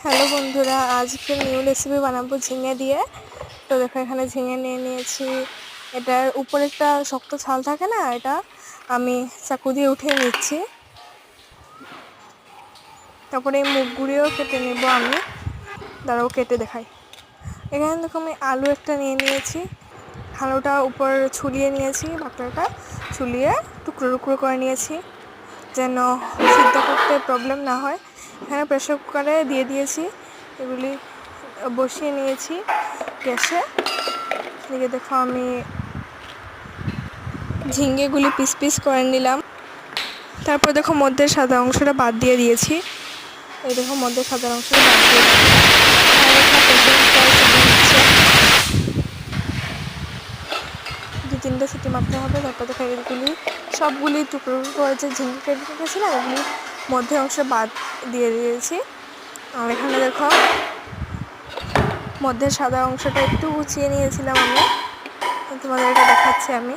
Hello বন্ধুরা, আজকে new recipe বানাবো ঝিঙে দিয়ে। তো দেখো এখানে ঝিঙে নিয়ে নিয়েছি। এটার উপরে একটা শক্ত ছাল থাকে না, এটা আমি চাকু দিয়ে উঠিয়ে নিচ্ছি। তারপরে এই মুখগুলিও কেটে নেব আমি। দাঁড়াও কেটে দেখাই। এখানে দেখো আমি আলু একটা নিয়ে নিয়েছি। আলুটা উপর ছুলিয়ে নিয়েছি, বাকলাটা ছুলিয়ে টুকরো টুকরো করে নিয়েছি যেন সিদ্ধ করতে প্রবলেম না হয়। এখানে প্রেসার কুকারে দিয়ে দিয়েছি, এগুলি বসিয়ে নিয়েছি গ্যাসে। এদিকে দেখো আমি ঝিঙ্গেগুলি পিস পিস করে নিলাম। তারপর দেখো মধ্যের সাদা অংশটা বাদ দিয়ে দিয়েছি। এই দেখো মধ্যের সাদা অংশটা বাদ দিয়ে দিয়েছি। দু তিনটে সিটি মারতে হবে। তারপর দেখো এগুলি সবগুলি টুকরো টুকরো করে যে ঝিঙ্গে কেটে রেখেছিলাম এগুলি মধ্যের অংশ বাদ দিয়ে দিয়েছি। আর এখানে দেখো মধ্যে সাদা অংশটা একটু কুচিয়ে নিয়েছিলাম আমি, তোমাদের এটা দেখাচ্ছি। আমি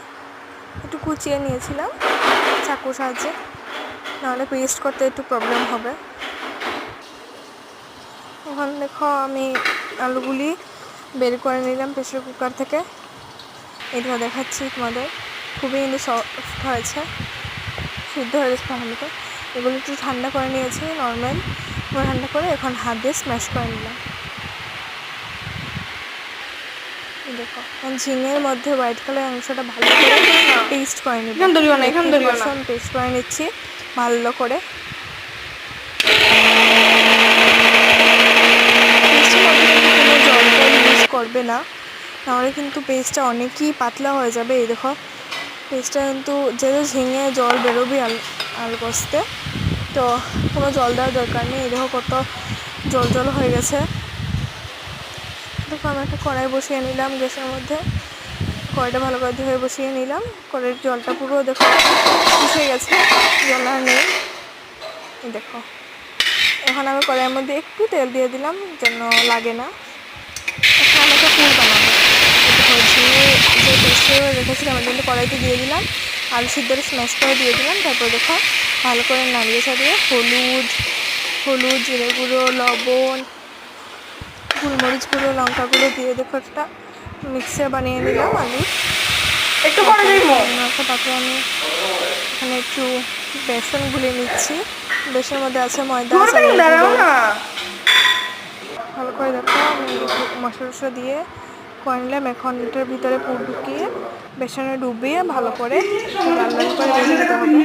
একটু কুচিয়ে নিয়েছিলাম চাকুর সাহায্যে, নাহলে পেস্ট করতে একটু প্রবলেম হবে। এখন দেখো আমি আলুগুলি বের করে নিলাম প্রেসার কুকার থেকে। এটা দেখাচ্ছি তোমাদের, খুবই কিন্তু সফট হয়েছে, সিদ্ধ হয়ে গেছে ভালো মতো। এগুলো একটু ঠান্ডা করে নিয়েছি নর্মাল, ঠান্ডা করে এখন হাত দিয়ে স্ম্যাশ করে নিলাম। দেখো ঝিঙের মধ্যে হোয়াইট কালার অংশটা ভালো করে পেস্ট করে নিব। পেস্ট করে নিচ্ছি ভালো করে। কোনো জল টল ইউজ করবে না, নাহলে কিন্তু পেস্টটা অনেকই পাতলা হয়ে যাবে। এই দেখো পেস্টটা কিন্তু যেহেতু ঝিঙে জল বেরোবে আলু কষতে, তো কোনো জল দেওয়ার দরকার নেই। এই দেখো কত জল জল হয়ে গেছে। দেখো আমি একটা কড়াই বসিয়ে নিলাম গ্যাসের মধ্যে। কড়াইটা ভালো করে ধুয়ে বসিয়ে নিলাম। কড়াইয়ের জলটা পুরো দেখো শুষে গেছে, জল আর নেই। দেখো এখন আমি কড়াইয়ের মধ্যে একটু তেল দিয়ে দিলাম যেন লাগে না। এখন আমি একটা পুর বানাবো। ঝিঙে যে পেস্টে রেখেছিলাম আমি কিন্তু কড়াইতে দিয়ে দিলাম, আলু সিদ্ধটা স্ম্যাশ করে দিয়ে দিলাম। তারপর দেখো ভালো করে নাড়িয়ে ছাড়িয়ে হলুদ, জিরে গুঁড়ো, লবণ, গোলমরিচ গুঁড়ো, লঙ্কা গুঁড়ো দিয়ে দেখো একটা মিক্সচার বানিয়ে নিলাম আলু। একটু পরে তারপরে আমি এখানে একটু বেসন গুলে নিচ্ছি। বেসনের মধ্যে আছে ময়দা, ভালো করে দেখো আমি মশলা টশলা দিয়ে করে নিলাম। এখন এটার ভিতরে পুর ঢুকিয়ে বেসনে ডুবিয়ে ভালো করে লাল লাল করে ভেজে নিতে হবে।